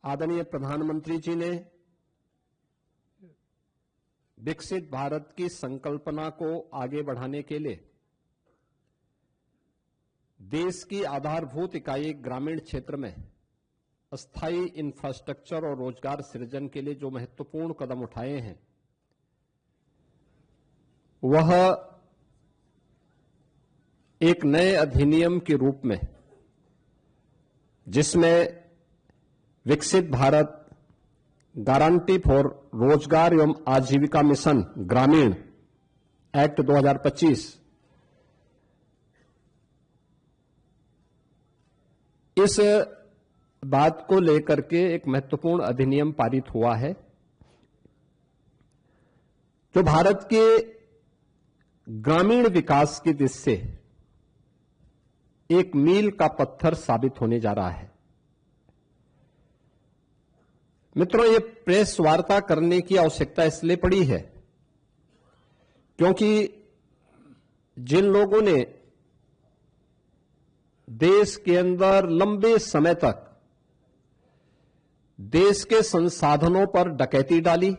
आदरणीय प्रधानमंत्री जी ने विकसित भारत की संकल्पना को आगे बढ़ाने के लिए देश की आधारभूत इकाई ग्रामीण क्षेत्र में अस्थायी इंफ्रास्ट्रक्चर और रोजगार सृजन के लिए जो महत्वपूर्ण कदम उठाए हैं, वह एक नए अधिनियम के रूप में, जिसमें विकसित भारत गारंटी फॉर रोजगार एवं आजीविका मिशन ग्रामीण एक्ट 2025 इस बात को लेकर के एक महत्वपूर्ण अधिनियम पारित हुआ है, जो भारत के ग्रामीण विकास की दिशा से एक मील का पत्थर साबित होने जा रहा है। मित्रों, ये प्रेस वार्ता करने की आवश्यकता इसलिए पड़ी है क्योंकि जिन लोगों ने देश के अंदर लंबे समय तक देश के संसाधनों पर डकैती डाली,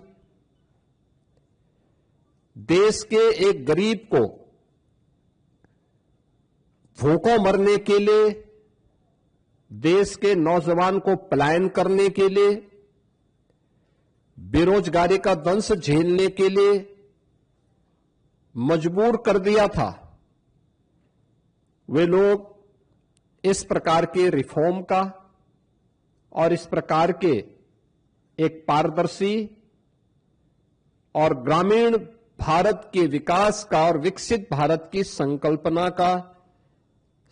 देश के एक गरीब को भूखों मरने के लिए, देश के नौजवान को पलायन करने के लिए, बेरोजगारी का दंश झेलने के लिए मजबूर कर दिया था, वे लोग इस प्रकार के रिफॉर्म का और इस प्रकार के एक पारदर्शी और ग्रामीण भारत के विकास का और विकसित भारत की संकल्पना का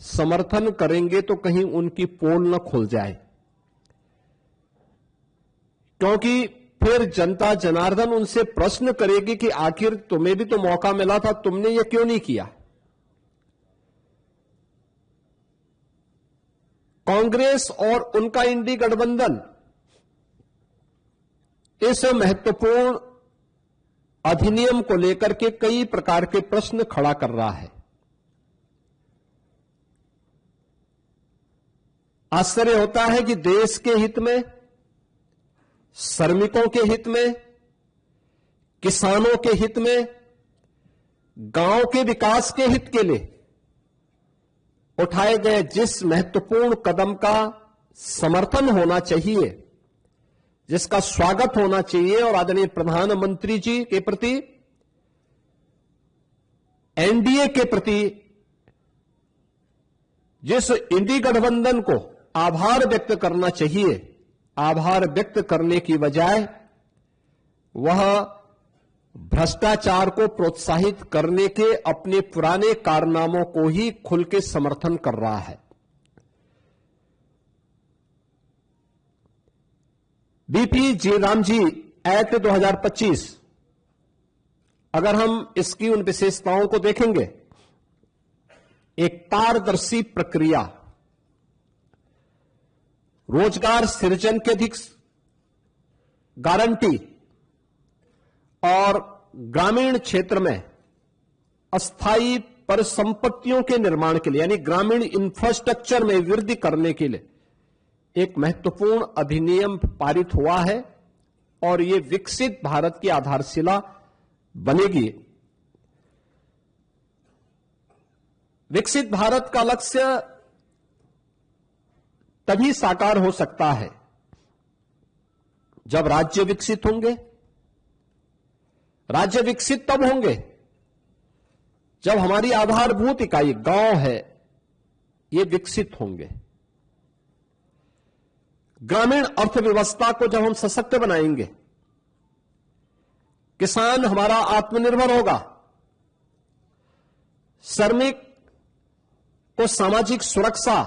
समर्थन करेंगे तो कहीं उनकी पोल न खुल जाए, क्योंकि फिर जनता जनार्दन उनसे प्रश्न करेगी कि आखिर तुम्हें भी तो मौका मिला था, तुमने ये क्यों नहीं किया। कांग्रेस और उनका इंडी गठबंधन इस महत्वपूर्ण अधिनियम को लेकर के कई प्रकार के प्रश्न खड़ा कर रहा है। आश्चर्य होता है कि देश के हित में, श्रमिकों के हित में, किसानों के हित में, गांव के विकास के हित के लिए उठाए गए जिस महत्वपूर्ण कदम का समर्थन होना चाहिए, जिसका स्वागत होना चाहिए, और आदरणीय प्रधानमंत्री जी के प्रति, एनडीए के प्रति जिस इंडी गठबंधन को आभार व्यक्त करना चाहिए, आभार व्यक्त करने की बजाय वह भ्रष्टाचार को प्रोत्साहित करने के अपने पुराने कारनामों को ही खुल के समर्थन कर रहा है। बीपी जी रामजी एक्ट 2025, अगर हम इसकी उन विशेषताओं को देखेंगे, एक पारदर्शी प्रक्रिया, रोजगार सृजन की अधिक गारंटी और ग्रामीण क्षेत्र में अस्थायी परिसंपत्तियों के निर्माण के लिए, यानी ग्रामीण इंफ्रास्ट्रक्चर में वृद्धि करने के लिए एक महत्वपूर्ण अधिनियम पारित हुआ है और यह विकसित भारत की आधारशिला बनेगी। विकसित भारत का लक्ष्य तभी साकार हो सकता है जब राज्य विकसित होंगे। राज्य विकसित तब होंगे जब हमारी आधारभूत इकाई गांव है, ये विकसित होंगे। ग्रामीण अर्थव्यवस्था को जब हम सशक्त बनाएंगे, किसान हमारा आत्मनिर्भर होगा, श्रमिक को सामाजिक सुरक्षा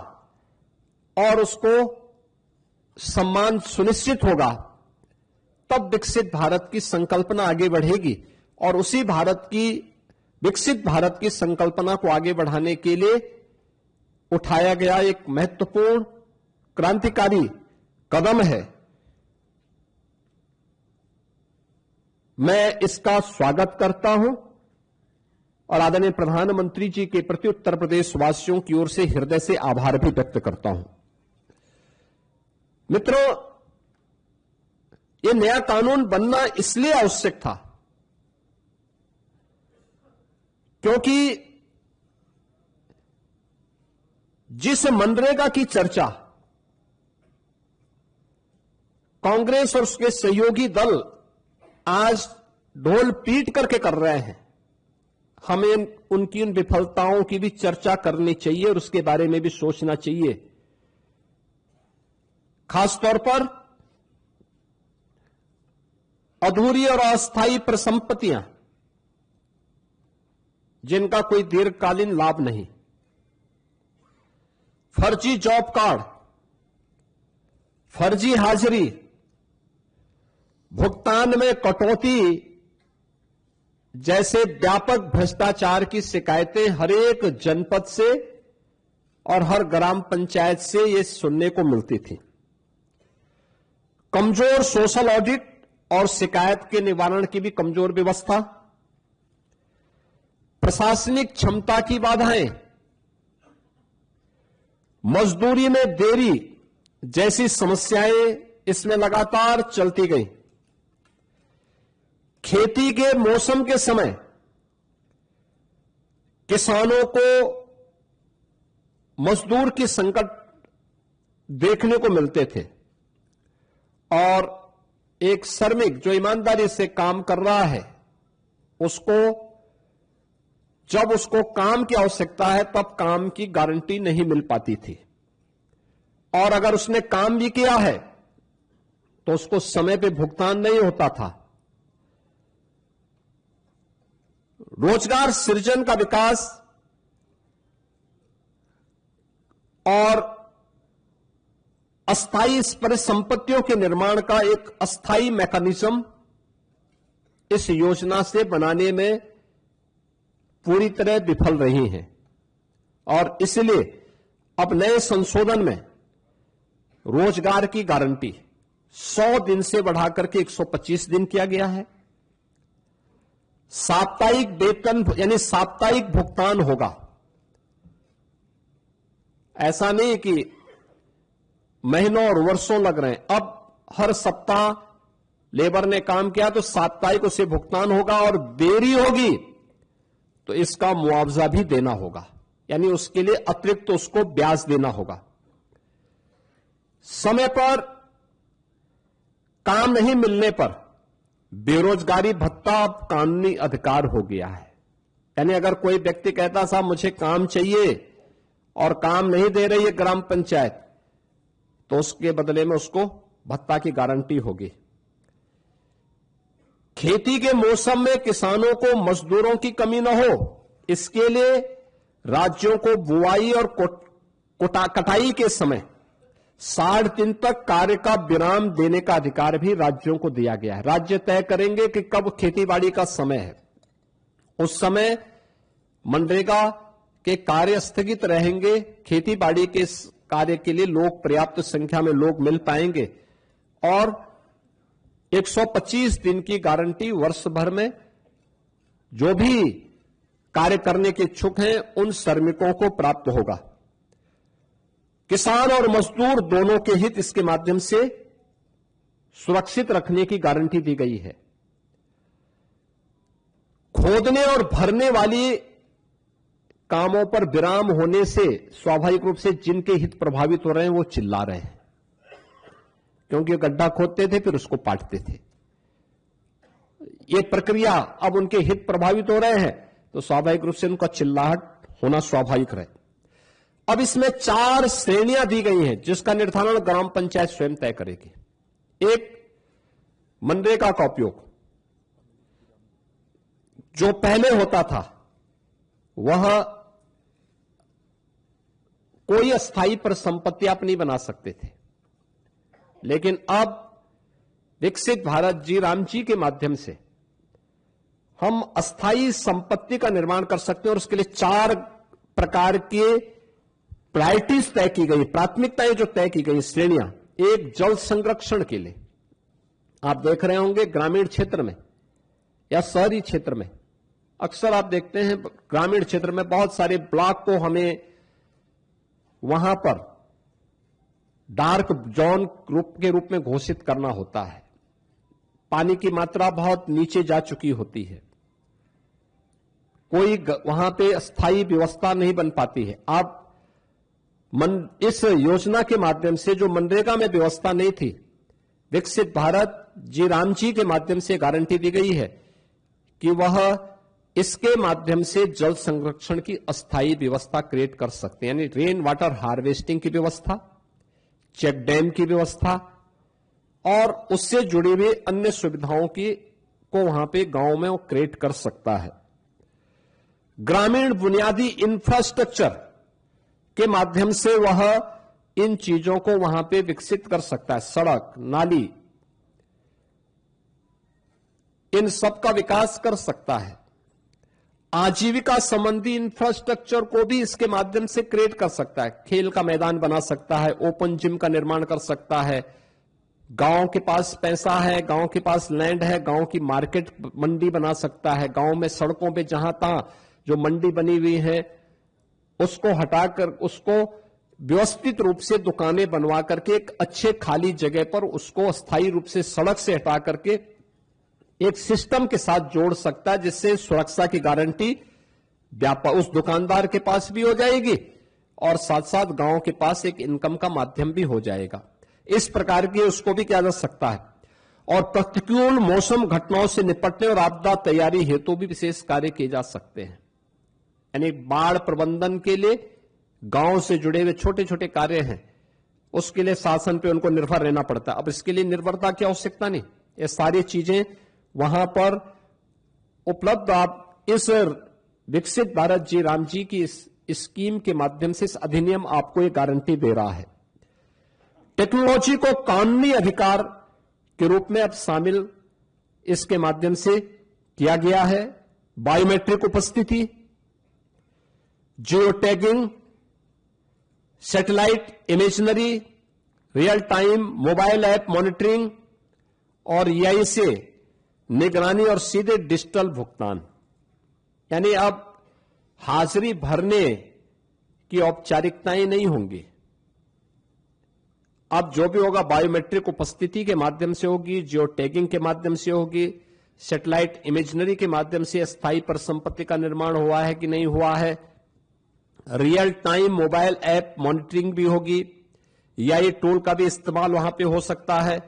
और उसको सम्मान सुनिश्चित होगा, तब विकसित भारत की संकल्पना आगे बढ़ेगी। और उसी भारत की, विकसित भारत की संकल्पना को आगे बढ़ाने के लिए उठाया गया एक महत्वपूर्ण क्रांतिकारी कदम है। मैं इसका स्वागत करता हूं और आदरणीय प्रधानमंत्री जी के प्रति उत्तर प्रदेश वासियों की ओर से हृदय से आभार भी व्यक्त करता हूं। मित्रों, यह नया कानून बनना इसलिए आवश्यक था क्योंकि जिस मनरेगा की चर्चा कांग्रेस और उसके सहयोगी दल आज ढोल पीट करके कर रहे हैं, हमें उनकी उन विफलताओं की भी चर्चा करनी चाहिए और उसके बारे में भी सोचना चाहिए। खासतौर पर अधूरी और अस्थायी परिसंपत्तियां जिनका कोई दीर्घकालीन लाभ नहीं, फर्जी जॉब कार्ड, फर्जी हाजिरी, भुगतान में कटौती जैसे व्यापक भ्रष्टाचार की शिकायतें हर एक जनपद से और हर ग्राम पंचायत से ये सुनने को मिलती थी। कमजोर सोशल ऑडिट और शिकायत के निवारण की भी कमजोर व्यवस्था, प्रशासनिक क्षमता की बाधाएं, मजदूरी में देरी जैसी समस्याएं इसमें लगातार चलती गई। खेती के मौसम के समय किसानों को मजदूर की संकट देखने को मिलते थे और एक श्रमिक जो ईमानदारी से काम कर रहा है उसको जब उसको काम की आवश्यकता है तब काम की गारंटी नहीं मिल पाती थी, और अगर उसने काम भी किया है तो उसको समय पे भुगतान नहीं होता था। रोजगार सृजन का विकास और अस्थायी परिसंपत्तियों के निर्माण का एक अस्थायी मैकेनिज्म इस योजना से बनाने में पूरी तरह विफल रही हैं, और इसलिए अब नए संशोधन में रोजगार की गारंटी 100 दिन से बढ़ाकर के 125 दिन किया गया है। साप्ताहिक वेतन यानी साप्ताहिक भुगतान होगा। ऐसा नहीं कि महीनों और वर्षों लग रहे हैं, अब हर सप्ताह लेबर ने काम किया तो साप्ताहिक उसे भुगतान होगा, और देरी होगी तो इसका मुआवजा भी देना होगा, यानी उसके लिए अतिरिक्त तो उसको ब्याज देना होगा। समय पर काम नहीं मिलने पर बेरोजगारी भत्ता अब कानूनी अधिकार हो गया है। यानी अगर कोई व्यक्ति कहता साहब मुझे काम चाहिए और काम नहीं दे रही है ग्राम पंचायत, तो उसके बदले में उसको भत्ता की गारंटी होगी। खेती के मौसम में किसानों को मजदूरों की कमी न हो, इसके लिए राज्यों को बुआई और कटाई के समय 60 दिन तक कार्य का विराम देने का अधिकार भी राज्यों को दिया गया है। राज्य तय करेंगे कि कब खेतीबाड़ी का समय है, उस समय मनरेगा के कार्य स्थगित रहेंगे, खेतीबाड़ी के कार्य के लिए लोग पर्याप्त संख्या में लोग मिल पाएंगे, और 125 दिन की गारंटी वर्ष भर में जो भी कार्य करने के इच्छुक हैं उन श्रमिकों को प्राप्त होगा। किसान और मजदूर दोनों के हित इसके माध्यम से सुरक्षित रखने की गारंटी दी गई है। खोदने और भरने वाली कामों पर विराम होने से स्वाभाविक रूप से जिनके हित प्रभावित हो रहे हैं वो चिल्ला रहे हैं, क्योंकि गड्ढा खोदते थे फिर उसको पाटते थे। ये प्रक्रिया अब उनके हित प्रभावित हो रहे हैं तो स्वाभाविक रूप से उनका चिल्लाहट होना स्वाभाविक रहे। अब इसमें 4 श्रेणियां दी गई हैं जिसका निर्धारण ग्राम पंचायत स्वयं तय करेगी। एक, मनरेगा का उपयोग जो पहले होता था वह कोई अस्थायी परिसंपत्ति आप नहीं बना सकते थे, लेकिन अब विकसित भारत जी राम जी के माध्यम से हम अस्थायी संपत्ति का निर्माण कर सकते हैं, और उसके लिए 4 प्रकार के प्रायोरिटीज तय की गई, प्राथमिकताएं जो तय की गई, श्रेणियां। एक, जल संरक्षण के लिए आप देख रहे होंगे ग्रामीण क्षेत्र में या शहरी क्षेत्र में अक्सर आप देखते हैं ग्रामीण क्षेत्र में बहुत सारे ब्लॉक को हमें वहां पर डार्क जोन के रूप में घोषित करना होता है, पानी की मात्रा बहुत नीचे जा चुकी होती है, कोई वहां पे स्थायी व्यवस्था नहीं बन पाती है। आप इस योजना के माध्यम से जो मनरेगा में व्यवस्था नहीं थी, विकसित भारत जी राम जी के माध्यम से गारंटी दी गई है कि वह इसके माध्यम से जल संरक्षण की अस्थायी व्यवस्था क्रिएट कर सकते हैं, यानी रेन वाटर हार्वेस्टिंग की व्यवस्था, चेक डैम की व्यवस्था और उससे जुड़ी हुई अन्य सुविधाओं की को वहां पे गांव में वो क्रिएट कर सकता है। ग्रामीण बुनियादी इंफ्रास्ट्रक्चर के माध्यम से वह इन चीजों को वहां पे विकसित कर सकता है, सड़क, नाली, इन सब का विकास कर सकता है। आजीविका संबंधी इंफ्रास्ट्रक्चर को भी इसके माध्यम से क्रिएट कर सकता है, खेल का मैदान बना सकता है, ओपन जिम का निर्माण कर सकता है। गांव के पास पैसा है, गांव के पास लैंड है, गांव की मार्केट मंडी बना सकता है। गांव में सड़कों पे जहां तहां जो मंडी बनी हुई है उसको हटाकर उसको व्यवस्थित रूप से दुकानें बनवा करके एक अच्छे खाली जगह पर उसको अस्थायी रूप से सड़क से हटा करके एक सिस्टम के साथ जोड़ सकता है, जिससे सुरक्षा की गारंटी उस दुकानदार के पास भी हो जाएगी और साथ साथ गांव के पास एक इनकम का माध्यम भी हो जाएगा। इस प्रकार की उसको भी किया जा सकता है। और प्रतिकूल मौसम घटनाओं से निपटने और आपदा तैयारी हेतु भी विशेष कार्य किए जा सकते हैं, यानी बाढ़ प्रबंधन के लिए गांव से जुड़े हुए छोटे छोटे कार्य हैं, उसके लिए शासन पे उनको निर्भर रहना पड़ता है। अब इसके लिए निर्भरता की आवश्यकता नहीं, ये सारी चीजें वहां पर उपलब्ध। आप इस विकसित भारत जी राम जी की इस स्कीम के माध्यम से इस अधिनियम आपको ये गारंटी दे रहा है। टेक्नोलॉजी को कानूनी अधिकार के रूप में अब शामिल इसके माध्यम से किया गया है। बायोमेट्रिक उपस्थिति, geo tagging, satellite imaginary, real time mobile app monitoring और EI से निगरानी और सीधे डिजिटल भुगतान, यानी अब हाजिरी भरने की औपचारिकताएं नहीं होंगी। अब जो भी होगा बायोमेट्रिक उपस्थिति के माध्यम से होगी, जियो टैगिंग के माध्यम से होगी, सैटेलाइट इमेजनरी के माध्यम से स्थायी परिसंपत्ति का निर्माण हुआ है कि नहीं हुआ है, real time mobile app monitoring भी होगी, EI टूल का भी इस्तेमाल वहां पे हो सकता है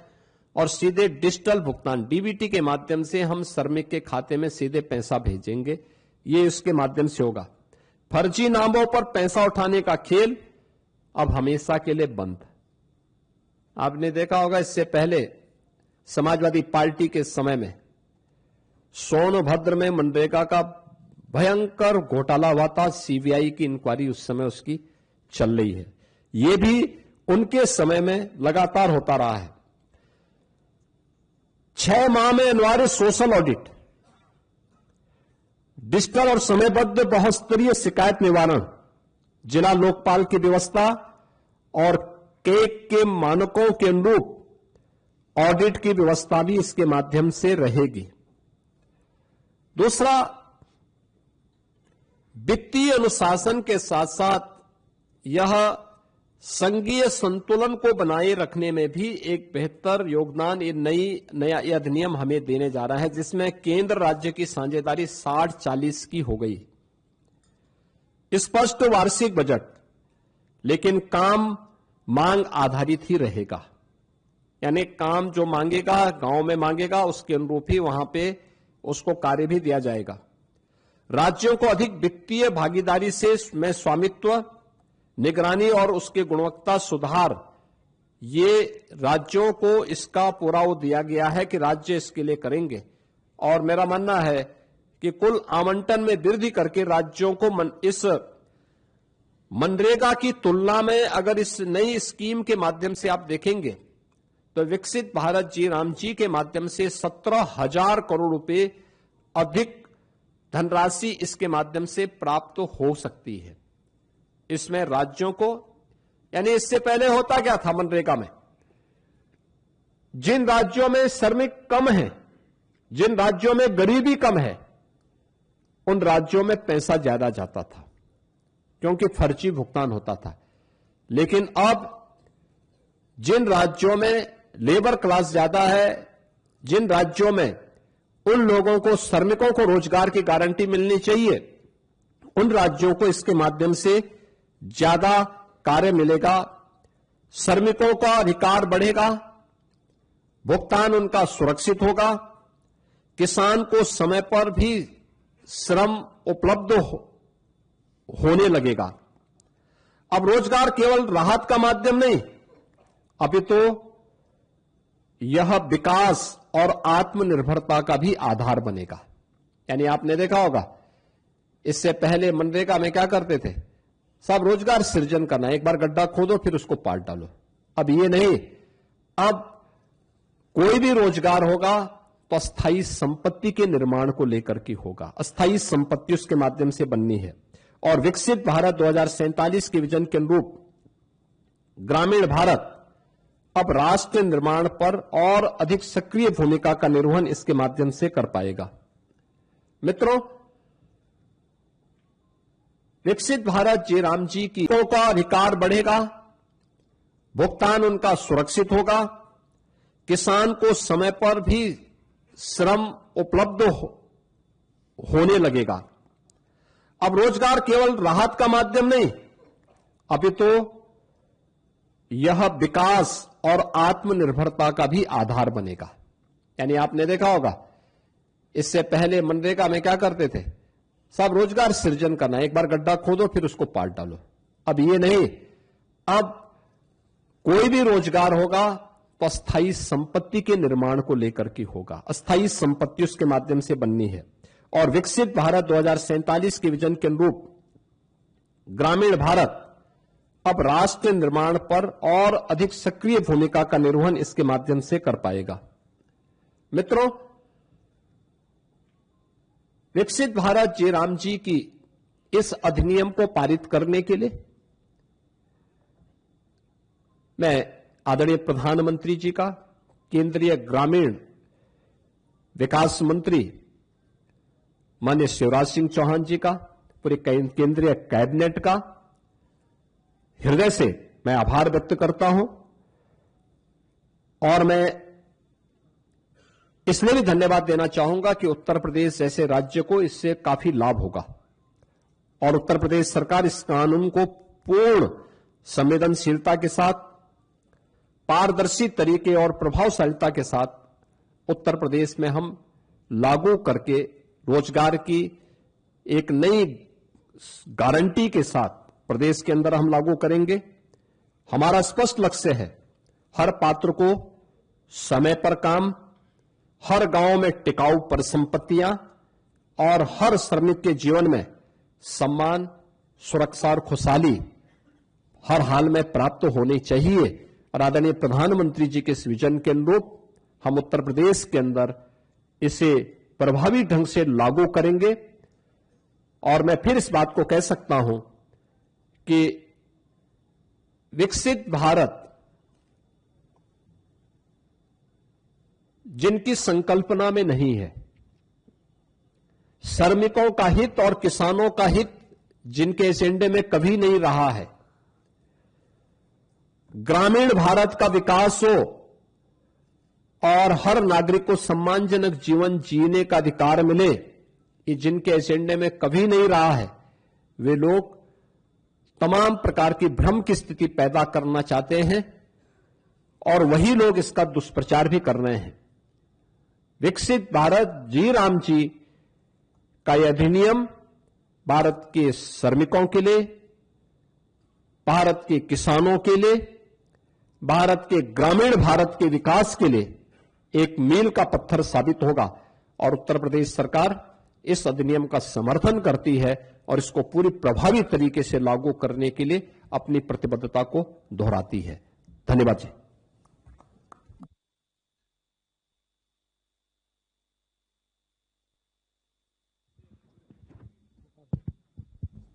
और सीधे डिजिटल भुगतान DBT के माध्यम से हम श्रमिक के खाते में सीधे पैसा भेजेंगे, ये इसके माध्यम से होगा। फर्जी नामों पर पैसा उठाने का खेल अब हमेशा के लिए बंद। आपने देखा होगा इससे पहले समाजवादी पार्टी के समय में सोनभद्र में मनरेगा का भयंकर घोटाला हुआ था, CBI की इंक्वायरी उस समय उसकी चल रही है। यह भी उनके समय में लगातार होता रहा है। 6 माह में अनिवार्य सोशल ऑडिट, डिजिटल और समयबद्ध बहुस्तरीय शिकायत निवारण, जिला लोकपाल की व्यवस्था और केक के मानकों के अनुरूप ऑडिट की व्यवस्था भी इसके माध्यम से रहेगी। दूसरा, वित्तीय अनुशासन के साथ साथ यह संघीय संतुलन को बनाए रखने में भी एक बेहतर योगदान नया अधिनियम हमें देने जा रहा है, जिसमें केंद्र राज्य की साझेदारी 60-40 की हो गई। स्पष्ट वार्षिक बजट, लेकिन काम मांग आधारित ही रहेगा, यानी काम जो मांगेगा गांव में मांगेगा उसके अनुरूप ही वहां पे उसको कार्य भी दिया जाएगा। राज्यों को अधिक वित्तीय भागीदारी से में स्वामित्व, निगरानी और उसकी गुणवत्ता सुधार, ये राज्यों को इसका पूरा वो दिया गया है कि राज्य इसके लिए करेंगे। और मेरा मानना है कि कुल आवंटन में वृद्धि करके राज्यों को इस मनरेगा की तुलना में अगर इस नई स्कीम के माध्यम से आप देखेंगे तो विकसित भारत जी राम जी के माध्यम से 17,000 करोड़ रुपए अधिक धनराशि इसके माध्यम से प्राप्त हो सकती है। इसमें राज्यों को, यानी इससे पहले होता क्या था मनरेगा में, जिन राज्यों में श्रमिक कम हैं, जिन राज्यों में गरीबी कम है, उन राज्यों में पैसा ज्यादा जाता था क्योंकि फर्जी भुगतान होता था। लेकिन अब जिन राज्यों में लेबर क्लास ज्यादा है, जिन राज्यों में उन लोगों को, श्रमिकों को रोजगार की गारंटी मिलनी चाहिए, उन राज्यों को इसके माध्यम से ज्यादा कार्य मिलेगा, श्रमिकों का अधिकार बढ़ेगा, भुगतान उनका सुरक्षित होगा, किसान को समय पर भी श्रम उपलब्ध होने लगेगा। अब रोजगार केवल राहत का माध्यम नहीं, अभी तो यह विकास और आत्मनिर्भरता का भी आधार बनेगा। यानी आपने देखा होगा, इससे पहले मनरेगा में क्या करते थे, सब रोजगार सृजन करना, एक बार गड्ढा खोदो फिर उसको पाट डालो। अब ये नहीं, अब कोई भी रोजगार होगा तो अस्थायी संपत्ति के निर्माण को लेकर के होगा, अस्थायी संपत्ति उसके माध्यम से बननी है। और विकसित भारत 2047 के विजन के अनुरूप ग्रामीण भारत अब राष्ट्र निर्माण पर और अधिक सक्रिय भूमिका का निर्वहन इसके माध्यम से कर पाएगा। मित्रों, विकसित भारत जी राम जी की का अधिकार बढ़ेगा, भुगतान उनका सुरक्षित होगा, किसान को समय पर भी श्रम उपलब्ध होने लगेगा। अब रोजगार केवल राहत का माध्यम नहीं, अभी तो यह विकास और आत्मनिर्भरता का भी आधार बनेगा। यानी आपने देखा होगा, इससे पहले मनरेगा में क्या करते थे, सब रोजगार सृजन करना, एक बार गड्ढा खोदो फिर उसको पाट डालो। अब ये नहीं, अब कोई भी रोजगार होगा तो अस्थायी संपत्ति के निर्माण को लेकर के होगा, अस्थायी संपत्ति उसके माध्यम से बननी है। और विकसित भारत 2047 के विजन के अनुरूप ग्रामीण भारत अब राष्ट्र निर्माण पर और अधिक सक्रिय भूमिका का निर्वहन इसके माध्यम से कर पाएगा। मित्रों, विकसित भारत जी राम जी की इस अधिनियम को पारित करने के लिए मैं आदरणीय प्रधानमंत्री जी का, केंद्रीय ग्रामीण विकास मंत्री माननीय शिवराज सिंह चौहान जी का, पूरे केंद्रीय कैबिनेट का हृदय से मैं आभार व्यक्त करता हूं। और मैं इसलिए भी धन्यवाद देना चाहूंगा कि उत्तर प्रदेश जैसे राज्य को इससे काफी लाभ होगा और उत्तर प्रदेश सरकार इस कानून को पूर्ण संवेदनशीलता के साथ, पारदर्शी तरीके और प्रभावशीलता के साथ उत्तर प्रदेश में हम लागू करके रोजगार की एक नई गारंटी के साथ प्रदेश के अंदर हम लागू करेंगे। हमारा स्पष्ट लक्ष्य है, हर पात्र को समय पर काम, हर गांव में टिकाऊ परिसंपत्तियां और हर श्रमिक के जीवन में सम्मान, सुरक्षा और खुशहाली हर हाल में प्राप्त होनी चाहिए। और आदरणीय प्रधानमंत्री जी के इस विजन के अनुरूप हम उत्तर प्रदेश के अंदर इसे प्रभावी ढंग से लागू करेंगे। और मैं फिर इस बात को कह सकता हूं कि विकसित भारत जिनकी संकल्पना में नहीं है, श्रमिकों का हित और किसानों का हित जिनके एजेंडे में कभी नहीं रहा है, ग्रामीण भारत का विकास हो और हर नागरिक को सम्मानजनक जीवन जीने का अधिकार मिले, ये जिनके एजेंडे में कभी नहीं रहा है, वे लोग तमाम प्रकार की भ्रम की स्थिति पैदा करना चाहते हैं और वही लोग इसका दुष्प्रचार भी कर रहे हैं। विकसित भारत जी राम जी का यह अधिनियम भारत के श्रमिकों के लिए, भारत के किसानों के लिए, भारत के ग्रामीण भारत के विकास के लिए एक मील का पत्थर साबित होगा। और उत्तर प्रदेश सरकार इस अधिनियम का समर्थन करती है और इसको पूरी प्रभावी तरीके से लागू करने के लिए अपनी प्रतिबद्धता को दोहराती है। धन्यवाद जी।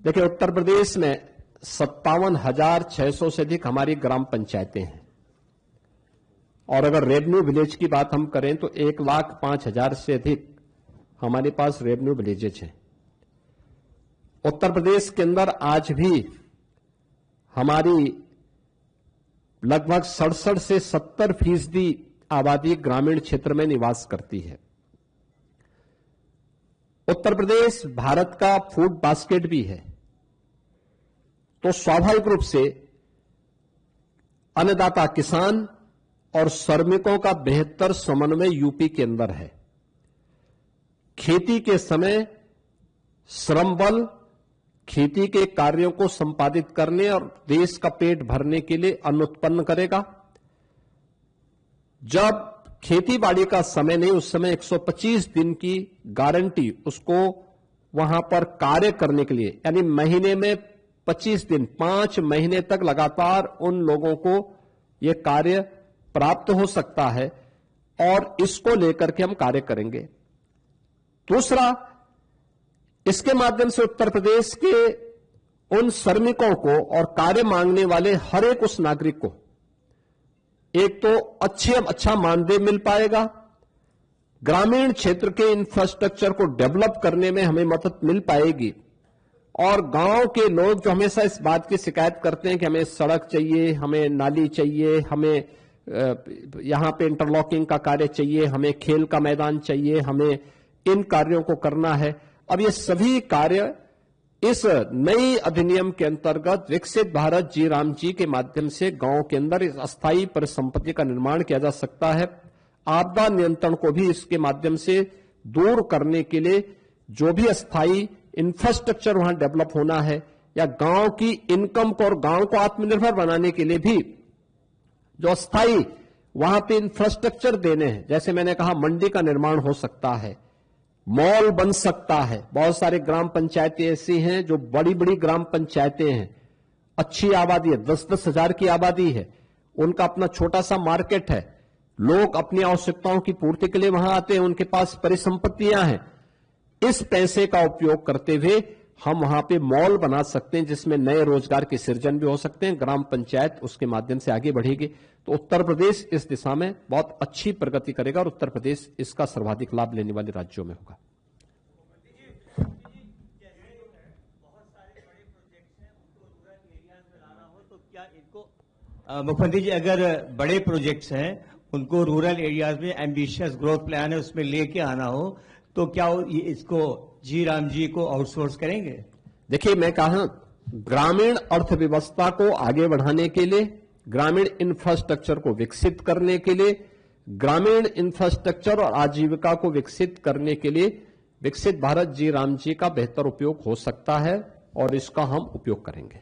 देखिए, उत्तर प्रदेश में 57,600 से अधिक हमारी ग्राम पंचायतें हैं और अगर रेवेन्यू विलेज की बात हम करें तो 1,05,000 से अधिक हमारे पास रेवेन्यू विलेजेज हैं। उत्तर प्रदेश के अंदर आज भी हमारी लगभग 67 से 70% आबादी ग्रामीण क्षेत्र में निवास करती है। उत्तर प्रदेश भारत का फूड बास्केट भी है, तो स्वाभाविक रूप से अन्नदाता किसान और श्रमिकों का बेहतर समन्वय यूपी के अंदर है। खेती के समय श्रम बल खेती के कार्यों को संपादित करने और देश का पेट भरने के लिए अन्न उत्पन्न करेगा। जब खेती बाड़ी का समय नहीं, उस समय 125 दिन की गारंटी उसको वहां पर कार्य करने के लिए, यानी महीने में 25 दिन 5 महीने तक लगातार उन लोगों को यह कार्य प्राप्त हो सकता है और इसको लेकर के हम कार्य करेंगे। दूसरा, इसके माध्यम से उत्तर प्रदेश के उन श्रमिकों को और कार्य मांगने वाले हर एक उस नागरिक को एक तो अच्छा मानदेय मिल पाएगा, ग्रामीण क्षेत्र के इंफ्रास्ट्रक्चर को डेवलप करने में हमें मदद मिल पाएगी, और गांव के लोग जो हमेशा इस बात की शिकायत करते हैं कि हमें सड़क चाहिए, हमें नाली चाहिए, हमें यहां पे इंटरलॉकिंग का कार्य चाहिए, हमें खेल का मैदान चाहिए, हमें इन कार्यों को करना है। अब ये सभी कार्य इस नई अधिनियम के अंतर्गत विकसित भारत जी राम जी के माध्यम से गांव के अंदर इस अस्थायी परिसंपत्ति का निर्माण किया जा सकता है। आपदा नियंत्रण को भी इसके माध्यम से दूर करने के लिए जो भी अस्थायी इंफ्रास्ट्रक्चर वहां डेवलप होना है, या गांव की इनकम को और गांव को आत्मनिर्भर बनाने के लिए भी जो अस्थायी वहां पे इंफ्रास्ट्रक्चर देने हैं, जैसे मैंने कहा मंडी का निर्माण हो सकता है, मॉल बन सकता है। बहुत सारे ग्राम पंचायतें ऐसी हैं जो बड़ी बड़ी ग्राम पंचायतें हैं, अच्छी आबादी है, 10-10 हजार की आबादी है, उनका अपना छोटा सा मार्केट है, लोग अपनी आवश्यकताओं की पूर्ति के लिए वहां आते हैं, उनके पास परिसंपत्तियां हैं। इस पैसे का उपयोग करते हुए हम वहां पे मॉल बना सकते हैं जिसमें नए रोजगार के सृजन भी हो सकते हैं, ग्राम पंचायत उसके माध्यम से आगे बढ़ेगी। तो उत्तर प्रदेश इस दिशा में बहुत अच्छी प्रगति करेगा और उत्तर प्रदेश इसका सर्वाधिक लाभ लेने वाले राज्यों में होगा। मुख्यमंत्री जी, अगर बड़े प्रोजेक्ट्स हैं उनको रूरल एरियाज में एम्बिशियस ग्रोथ प्लान है उसमें लेके आना हो, तो क्या इसको जी राम जी को आउटसोर्स करेंगे? देखिए, मैं कहा ग्रामीण अर्थव्यवस्था को आगे बढ़ाने के लिए, ग्रामीण इंफ्रास्ट्रक्चर को विकसित करने के लिए, ग्रामीण इंफ्रास्ट्रक्चर और आजीविका को विकसित करने के लिए विकसित भारत जी राम जी का बेहतर उपयोग हो सकता है और इसका हम उपयोग करेंगे।